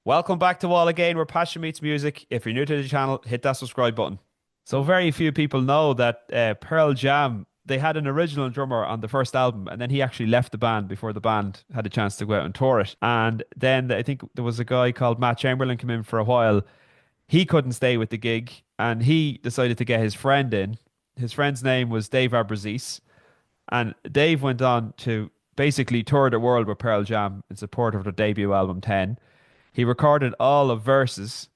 Welcome back to Wall Again, where passion meets music. If you're new to the channel, hit that subscribe button. So very few people know that Pearl Jam, they had an original drummer on the first album, and then he actually left the band before the band had a chance to go out and tour it. And then I think there was a guy called Matt Chamberlain come in for a while. He couldn't stay with the gig, and he decided to get his friend in. His friend's name was Dave Abbruzzese, and Dave went on to basically tour the world with Pearl Jam in support of their debut album 10. He recorded all of Verses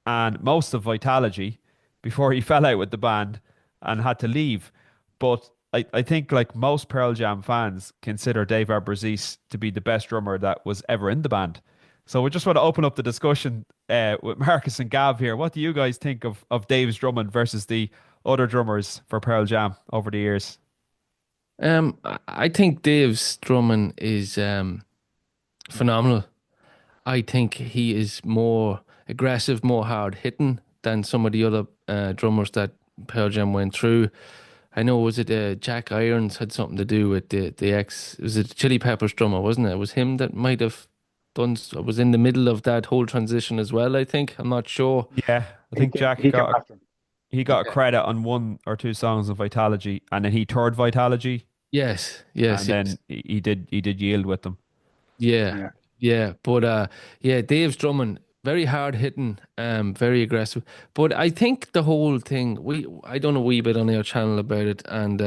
and most of Vitalogy before he fell out with the band and had to leave. But I think, like most Pearl Jam fans, consider Dave Abbruzzese to be the best drummer that was ever in the band. So we just want to open up the discussion with Marcus and Gav here. What do you guys think of Dave's drumming versus the other drummers for Pearl Jam over the years? I think Dave's drumming is phenomenal. I think he is more aggressive, more hard hitting than some of the other drummers that Pearl Jam went through. I know, was it Jack Irons had something to do with the ex, was it Chili Peppers drummer, wasn't it? It was him that might have was in the middle of that whole transition as well, I think. I'm not sure. Yeah, I He think came, Jack he came got after him. he got a Yeah. credit on one or two songs of Vitalogy, and then he toured Vitalogy, Yes, yes, and yes. then he did Yield with them. Yeah, Yeah. yeah, but yeah, Dave's drumming very hard hitting, very aggressive. But I think the whole thing, I done a wee bit on our channel about it, and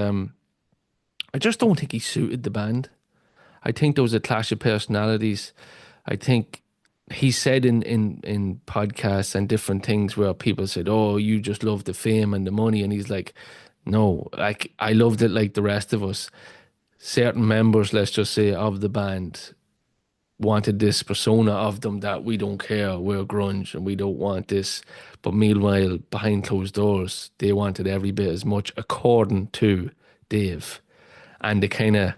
I just don't think he suited the band. I think there was a clash of personalities. I think he said in podcasts and different things where people said, "Oh, you just love the fame and the money," and he's like, "No, like I loved it like the rest of us." Certain members, let's just say, of the band wanted this persona of them that we don't care, we're grunge and we don't want this. But meanwhile, behind closed doors, they wanted every bit as much, according to Dave. And they kind of,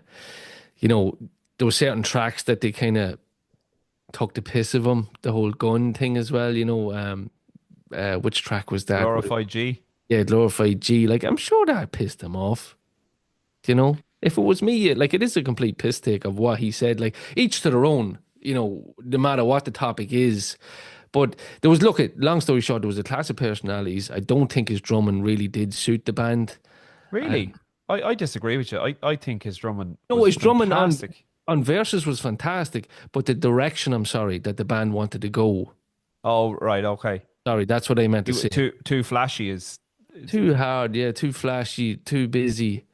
you know, there were certain tracks that they kind of took the piss of him, the whole gun thing as well. Which track was that? Glorified G. Yeah, Glorified G. Like, I'm sure that pissed him off. If it was me, like it is a complete piss take of what he said. Like each to their own, no matter what the topic is. But there was, look, at long story short, there was a class of personalities. I don't think his drumming really did suit the band. Really? I disagree with you. I think his drumming No, was his drumming fantastic. on Versus was fantastic, but the direction, I'm sorry, that the band wanted to go. Oh, right, okay. Sorry, that's what I meant to Too say. too flashy is Too hard, yeah, too flashy, too busy.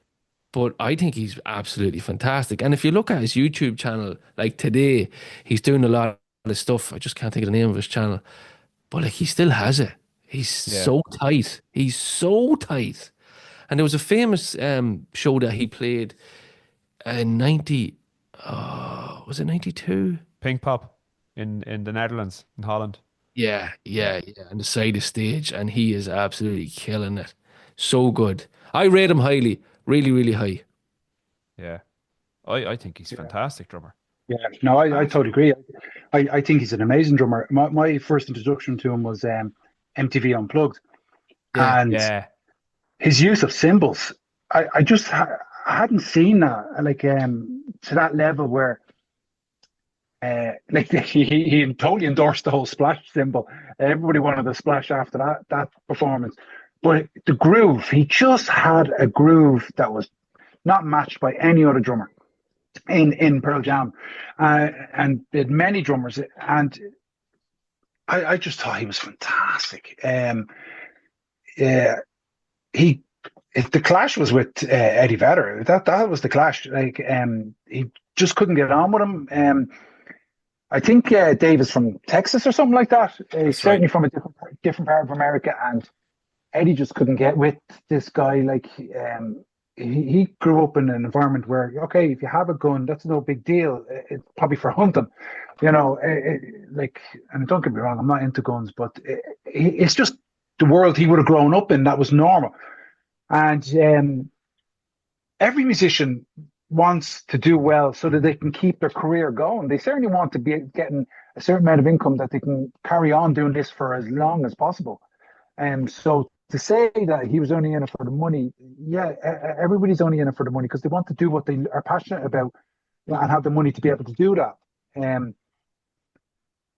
But I think he's absolutely fantastic. And if you look at his YouTube channel, like today, he's doing a lot of stuff. I just can't think of the name of his channel. But like he still has it. He's yeah. so tight. He's so tight. And there was a famous show that he played in 90, was it 92? Pink Pop in the Netherlands, in Holland. Yeah, yeah, yeah. On the side of stage. And he is absolutely killing it. So good. I rate him highly. Really, really high. Yeah. I think he's Yeah. fantastic drummer. Yeah. No, I Fantastic. totally agree. I think he's an amazing drummer. My first introduction to him was MTV Unplugged, Yeah. and Yeah. his use of cymbals. I just I hadn't seen that like to that level where like he totally endorsed the whole splash cymbal. Everybody wanted a splash after that performance. But the groove, he just had a groove that was not matched by any other drummer in Pearl Jam, and they had many drummers, and I just thought he was fantastic. Yeah, he the clash was with Eddie Vedder. That was the clash. Like, he just couldn't get on with him. I think Dave is from Texas or something like that. He's That's right. certainly from a different part of America, and Eddie just couldn't get with this guy. Like, he grew up in an environment where, okay, if you have a gun, that's no big deal. It's probably for hunting, like, and don't get me wrong, I'm not into guns, but it's just the world he would have grown up in. That was normal. And every musician wants to do well so that they can keep their career going. They certainly want to be getting a certain amount of income that they can carry on doing this for as long as possible. And so to say that he was only in it for the money, yeah, everybody's only in it for the money because they want to do what they are passionate about and have the money to be able to do that. Um,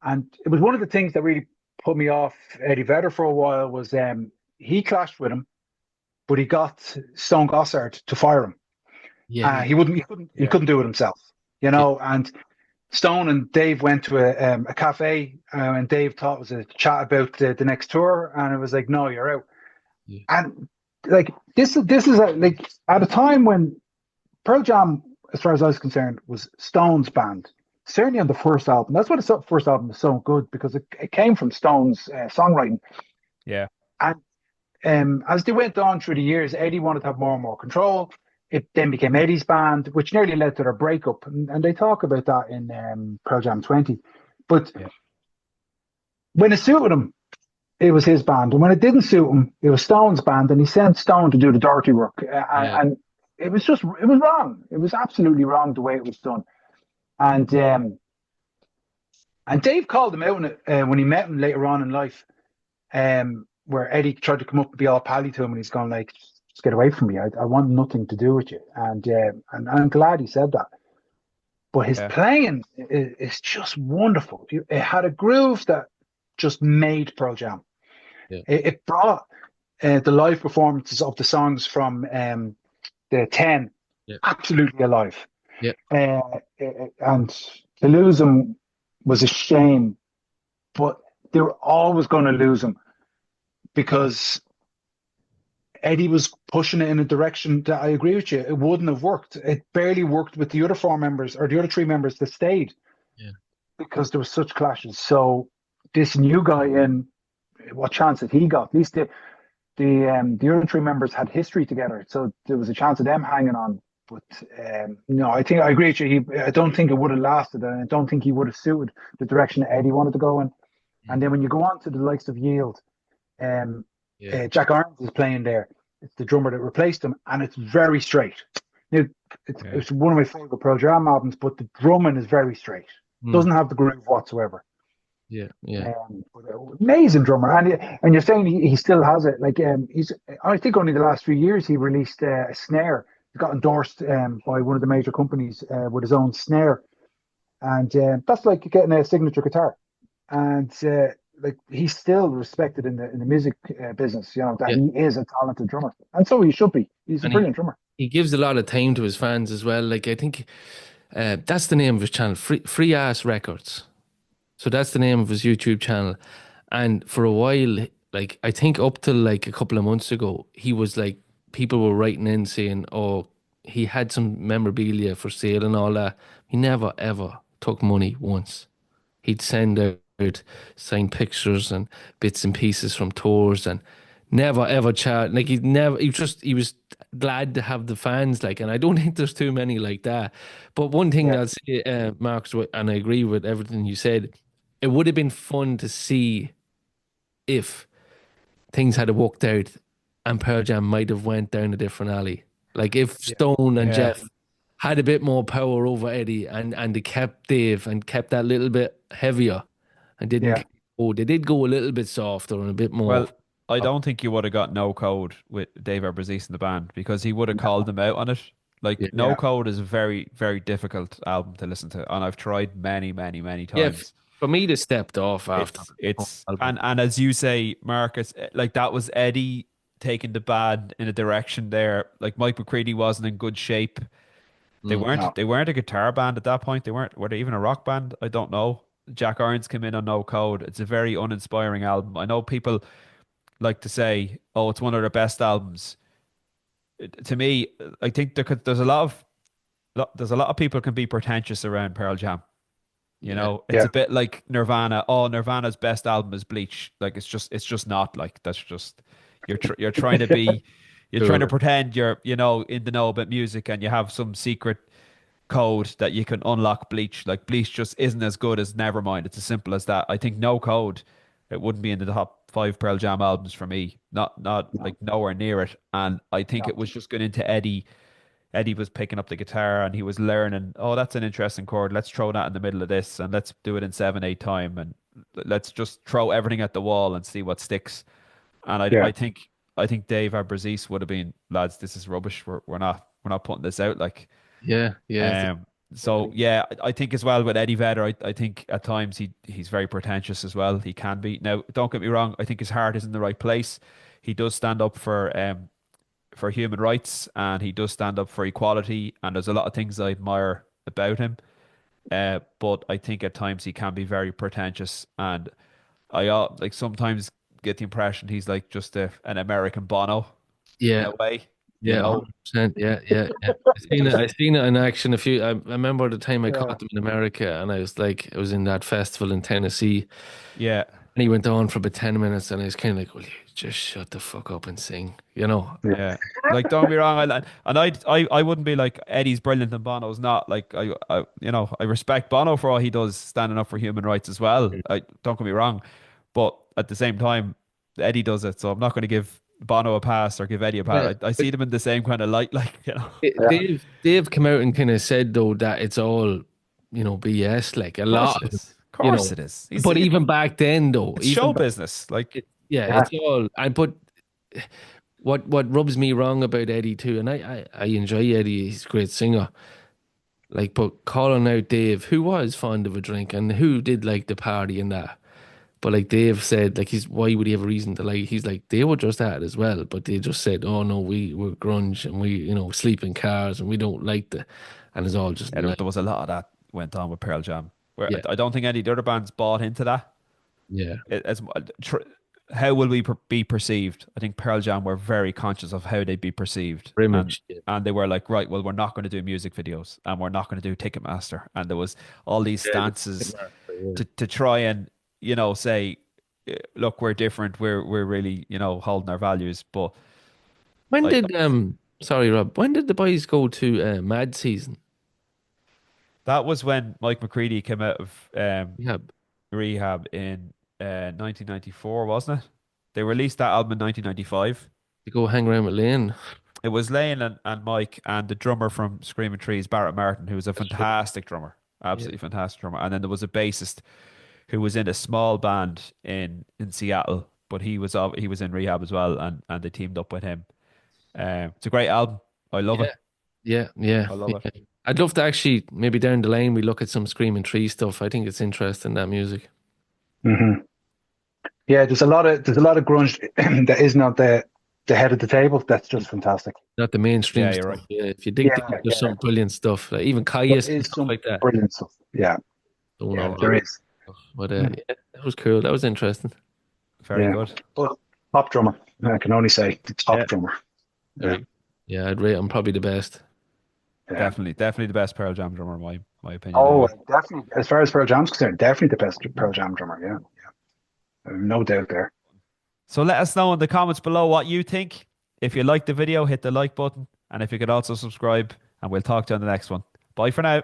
And it was one of the things that really put me off Eddie Vedder for a while was he clashed with him, but he got Stone Gossard to fire him. Yeah, He Yeah. couldn't do it himself, yeah, And Stone and Dave went to a cafe, and Dave thought it was a chat about the next tour, and it was like, no, you're out. yeah, And like this is like at a time when Pearl Jam, as far as I was concerned, was Stone's band. Certainly on the first album. That's why the first album was so good because it came from Stone's songwriting. Yeah. And as they went on through the years, Eddie wanted to have more and more control. It then became Eddie's band, which nearly led to their breakup. And they talk about that in Pearl Jam 20. But Yeah. when it suited him, it was his band. And when it didn't suit him, it was Stone's band. And he sent Stone to do the dirty work. yeah, And it was wrong. It was absolutely wrong the way it was done. And Dave called him out when he met him later on in life, where Eddie tried to come up and be all pally to him, and he's gone like, "Just get away from me. I want nothing to do with you." And I'm glad he said that. But his Yeah. playing is just wonderful. It had a groove that just made Pearl Jam. yeah, It brought the live performances of the songs from the 10 yeah, absolutely alive. yeah. And to lose him was a shame, but they were always going to lose him because Eddie was pushing it in a direction that I agree with you. It wouldn't have worked. It barely worked with the other four members or the other three members that stayed Yeah. because there were such clashes. So this new guy in, what chance had he got? At least the other three members had history together, so there was a chance of them hanging on. But no, I think I agree with you. I don't think it would have lasted, and I don't think he would have suited the direction that Eddie wanted to go in. And then when you go on to the likes of Yield, um, Yeah. Jack Irons is playing there. It's the drummer that replaced him, and it's very straight. Now, it's one of my favorite Pearl Jam albums, but the drumming is very straight. Doesn't have the groove whatsoever. Yeah, yeah, But amazing drummer, and you're saying he still has it. Like he's, I think only the last few years he released a snare. He got endorsed by one of the major companies with his own snare, and that's like getting a signature guitar. And like he's still respected in the music business. That yeah. he is a talented drummer, and so he should be. He's a And brilliant drummer. he gives a lot of time to his fans as well. Like I think that's the name of his channel, Free Ass Records. So that's the name of his YouTube channel. And for a while, like I think up till like a couple of months ago, he was like people were writing in saying, "Oh, he had some memorabilia for sale and all that." He never ever took money once. He'd send out signed pictures and bits and pieces from tours and never ever chat. Like he was glad to have the fans like, and I don't think there's too many like that. But one thing Yeah, I'll say, Mark, and I agree with everything you said, it would have been fun to see if things had worked out and Pearl Jam might have went down a different alley. Like if Stone and Yeah. Jeff had a bit more power over Eddie and they kept Dave and kept that little bit heavier and didn't yeah, they did go a little bit softer and a bit more. Well, I don't think you would have got No Code with Dave Abbruzzese in the band because he would have called them out on it. Like Yeah. No yeah, Code is a very, very difficult album to listen to, and I've tried many, many, many Yeah, times. for me they stepped off after the It's album. and as you say, Marcus, like that was Eddie taking the band in a direction there. Like Mike McCready wasn't in good shape. no, They weren't a guitar band at that point. Were they even a rock band? I don't know. Jack Irons came in on No Code. It's a very uninspiring album. I know people like to say, "Oh, it's one of their best albums." To me, I think there's a lot of people can be pretentious around Pearl Jam. Yeah. It's yeah, a bit like Nirvana. Oh, Nirvana's best album is Bleach. Like it's just not like that's just you're trying to be you're trying to Sure. pretend you're in the know about music and you have some secret code that you can unlock Bleach. Like Bleach just isn't as good as Nevermind. It's as simple as that. I think No Code, it wouldn't be in the top five Pearl Jam albums for me. Not no, like nowhere near it. And I think no, it was just going into Eddie. Eddie was picking up the guitar and he was learning, oh, that's an interesting chord. Let's throw that in the middle of this and let's do it in 7/8 time and let's just throw everything at the wall and see what sticks. And yeah, I think Dave Abbruzzese would have been, lads, this is rubbish. We're not putting this out like Yeah, yeah. um So yeah, I think as well with Eddie Vedder, I think at times he's very pretentious as well. He can be. Now, don't get me wrong. I think his heart is in the right place. He does stand up for human rights, and he does stand up for equality. And there's a lot of things I admire about him. But I think at times he can be very pretentious, and like sometimes get the impression he's like just an American Bono in Yeah, a way, you yeah, know. 100%. Yeah, yeah, yeah. I seen it in action a few. I remember the time I Yeah. caught him in America, and I was like, I was in that festival in Tennessee, Yeah, and he went on for about 10 minutes, and I was kind of like, "Will you just shut the fuck up and sing?" You know? yeah. Like don't get me wrong, I wouldn't be like Eddie's brilliant and Bono's not. Like I respect Bono for all he does, standing up for human rights as well. I don't get me wrong, but at the same time, Eddie does it, so I'm not going to give Bono a pass or give Eddie a Yeah. pass. I see them in the same kind of light, like you know. Yeah. Dave came out and kind of said though that it's all, BS, like a Of course lot it of it, is. Of course it is. but even back then though, It's even show back, business. Like yeah, Yeah. it's all, and but what rubs me wrong about Eddie too, and I enjoy Eddie, he's a great singer. Like, but calling out Dave, who was fond of a drink and who did like the party and that. But like Dave said, like why would he have a reason to like? He's like they were just at it as well, but they just said, "Oh no, we're grunge and we sleep in cars and we don't like the," and it's all just yeah, there like, was a lot of that went on with Pearl Jam. Where yeah, I don't think any of the other bands bought into that. yeah, As how will we be perceived? I think Pearl Jam were very conscious of how they'd be perceived, very and much, yeah, they were like, right, well, we're not going to do music videos, and we're not going to do Ticketmaster, and there was all these yeah, stances yeah. to try and say, look, we're different, we're really holding our values, but When I did sorry Rob, when did the boys go to Mad Season? that was when Mike McCready came out of Yeah, rehab in 1994, wasn't it? They released that album in 1995. to go hang around with Lane. It was Lane and Mike and the drummer from Screaming Trees, Barrett Martin, who was a That's right. fantastic drummer, Yeah, absolutely fantastic drummer. And then there was a bassist who was in a small band in Seattle, but he was in rehab as well, and they teamed up with him. It's a great album. I love it. yeah, yeah, yeah, I love it. yeah. I'd love to actually maybe down the lane we look at some Screaming Tree stuff. I think it's interesting that music. Hmm. Yeah, there's a lot of grunge that is not the head of the table. That's just fantastic. Not the mainstream Yeah, you're stuff. right. Yeah, if you dig Yeah, deep, there's yeah. some brilliant stuff. Like even There Caius and is stuff some like that. brilliant stuff. Yeah, Don't Yeah, know. there is. But Mm. yeah, that was cool. That was interesting. Very Yeah. good. But top drummer. I can only say top Yeah, drummer. Yeah, Very. Yeah, I'd rate him probably the best. yeah. definitely the best Pearl Jam drummer, in my opinion. Oh, Anyway. definitely. As far as Pearl Jam's concerned, definitely the best Pearl Jam drummer. Yeah, no doubt there. So let us know in the comments below what you think. If you liked the video, hit the like button, and if you could also subscribe, and we'll talk to you on the next one. Bye for now.